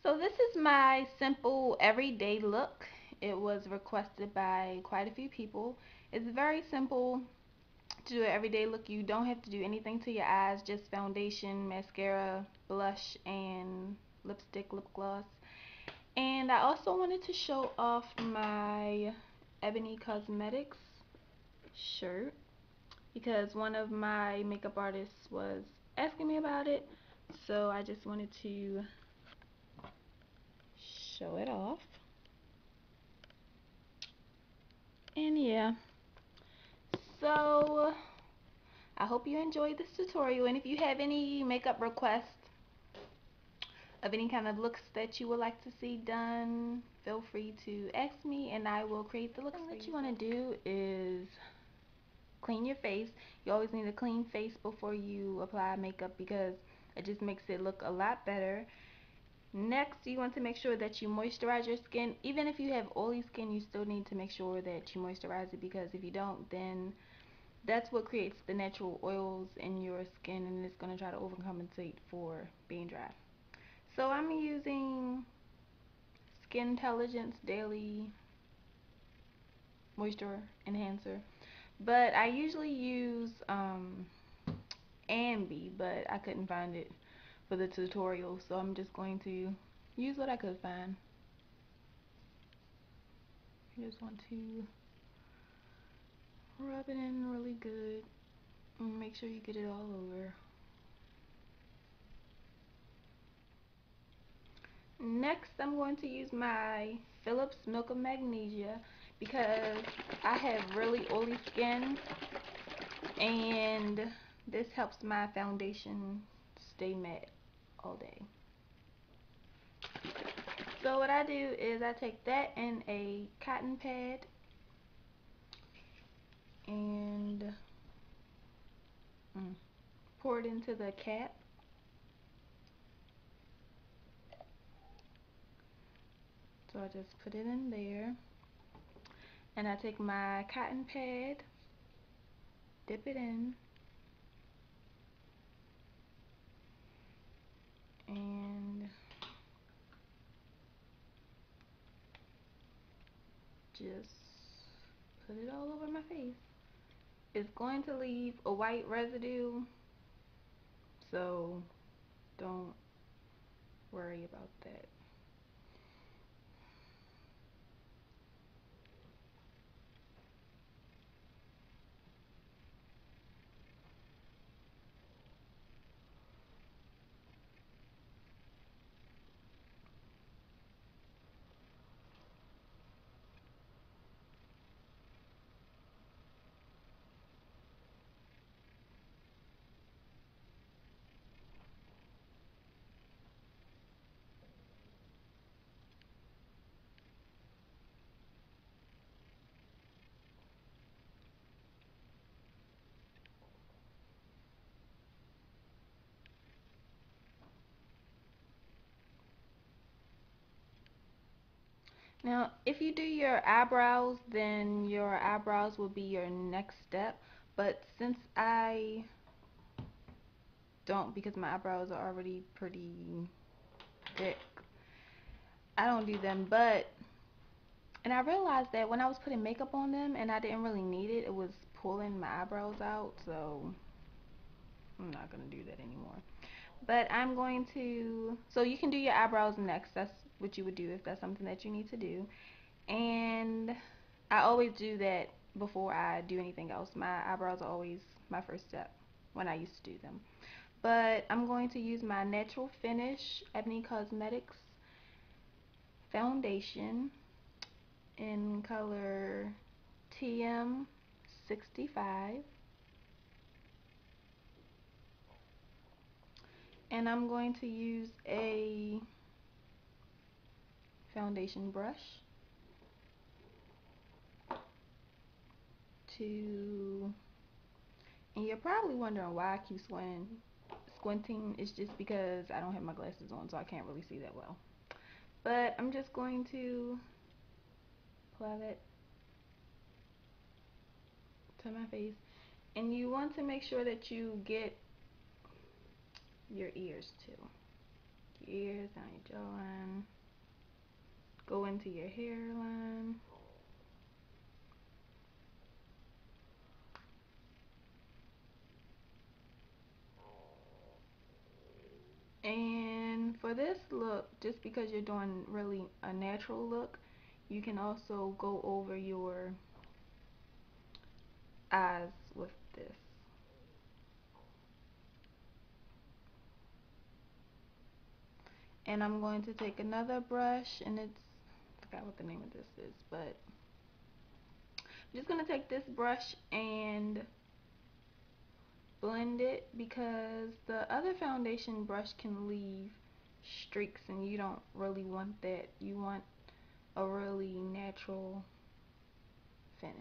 So this is my simple everyday look. It was requested by quite a few people. It's very simple to do an everyday look. You don't have to do anything to your eyes, just foundation, mascara, blush, and lipstick, lip gloss. And I also wanted to show off my Ebony Cosmetics shirt because one of my makeup artists was asking me about it. So I just wanted to show it off. And yeah, so I hope you enjoyed this tutorial, and if you have any makeup requests of any kind of looks that you would like to see done, feel free to ask me and I will create the looks. What you want to do is clean your face. You always need a clean face before you apply makeup because it just makes it look a lot better. Next, you want to make sure that you moisturize your skin. Even if you have oily skin, you still need to make sure that you moisturize it, because if you don't, then that's what creates the natural oils in your skin, and it's going to try to overcompensate for being dry. So I'm using Skin Intelligence Daily Moisture Enhancer, but I usually use Ambi, but I couldn't find it for the tutorial, so I'm just going to use what I could find. You just want to rub it in really good and make sure you get it all over. Next, I'm going to use my Phillip's Milk of Magnesia because I have really oily skin, and this helps my foundation stay matte all day. So what I do is I take that in a cotton pad and pour it into the cap. So I just put it in there, and I take my cotton pad, dip it in, and just put it all over my face. It's going to leave a white residue, so don't worry about that. Now, if you do your eyebrows, then your eyebrows will be your next step. But since I don't, because my eyebrows are already pretty thick, I don't do them. And I realized that when I was putting makeup on them and I didn't really need it, it was pulling my eyebrows out. So I'm not going to do that anymore. But I'm going to, so you can do your eyebrows next. That's what you would do if that's something that you need to do. And I always do that before I do anything else. My eyebrows are always my first step when I used to do them. But I'm going to use my Natural Finish Ebony Cosmetics foundation in color TM65. And I'm going to use a foundation brush to, and you're probably wondering why I keep squinting. It's just because I don't have my glasses on, so I can't really see that well. But I'm just going to apply that to my face. And you want to make sure that you get your ears too. ears, down your jawline, go into your hairline. And for this look, just because you're doing really a natural look, you can also go over your eyes with this. And I'm going to take another brush, and I forgot what the name of this is, but I'm just going to take this brush and blend it, because the other foundation brush can leave streaks and you don't really want that. You want a really natural finish.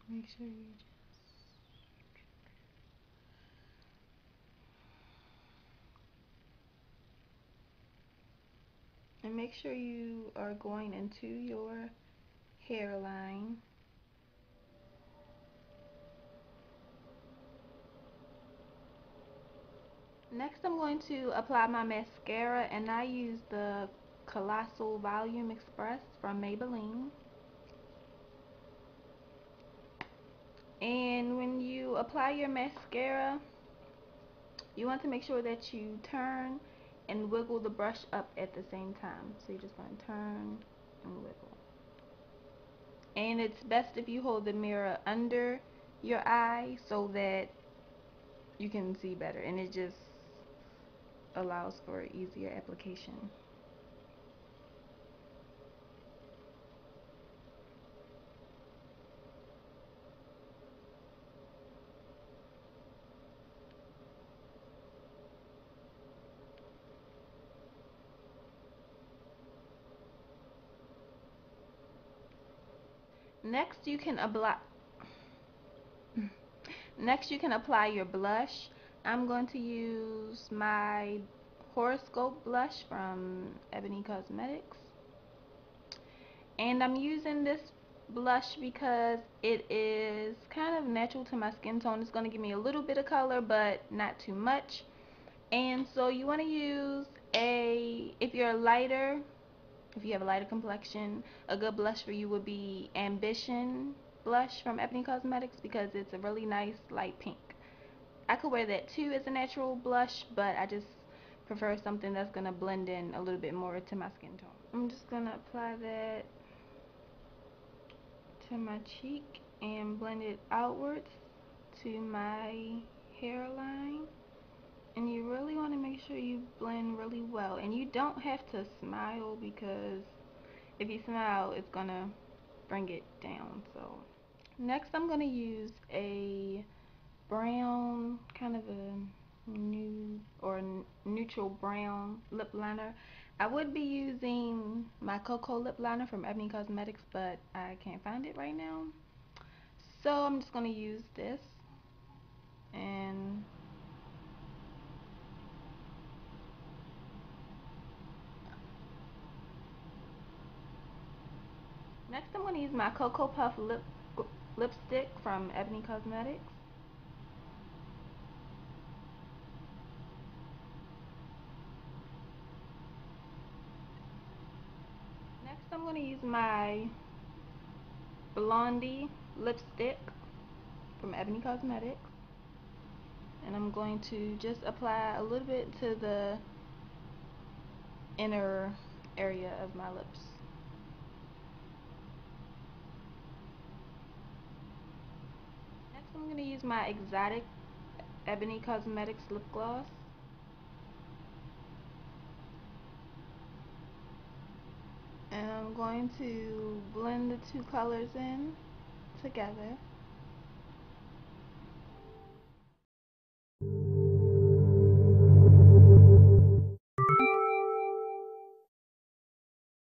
Make sure you and make sure you are going into your hairline. Next, I'm going to apply my mascara, and I use the Colossal Volume Express from Maybelline. And when you apply your mascara, you want to make sure that you turn and wiggle the brush up at the same time. So you're just going to turn and wiggle. And it's best if you hold the mirror under your eye so that you can see better, and it just allows for easier application. Next you can apply your blush. I'm going to use my Horoscope Blush from Ebony Cosmetics. And I'm using this blush because it is kind of natural to my skin tone. It's going to give me a little bit of color, but not too much. And so you want to use if you have a lighter complexion, a good blush for you would be Ambition blush from Ebony Cosmetics, because it's a really nice light pink. I could wear that too as a natural blush, but I just prefer something that's going to blend in a little bit more to my skin tone. I'm just going to apply that to my cheek and blend it outwards to my hairline. And you really want to make sure you blend really well. And you don't have to smile, because if you smile, it's going to bring it down. So next I'm going to use a brown, kind of a nude or neutral brown lip liner. I would be using my Cocoa lip liner from Ebony Cosmetics, but I can't find it right now. So I'm just going to use this. And next I'm going to use my Cocoa Puff lipstick from Ebony Cosmetics. Next I'm going to use my Blondie Lipstick from Ebony Cosmetics. And I'm going to just apply a little bit to the inner area of my lips. Next, I'm going to use my Exotic Ebony Cosmetics lip gloss. And I'm going to blend the two colors in together.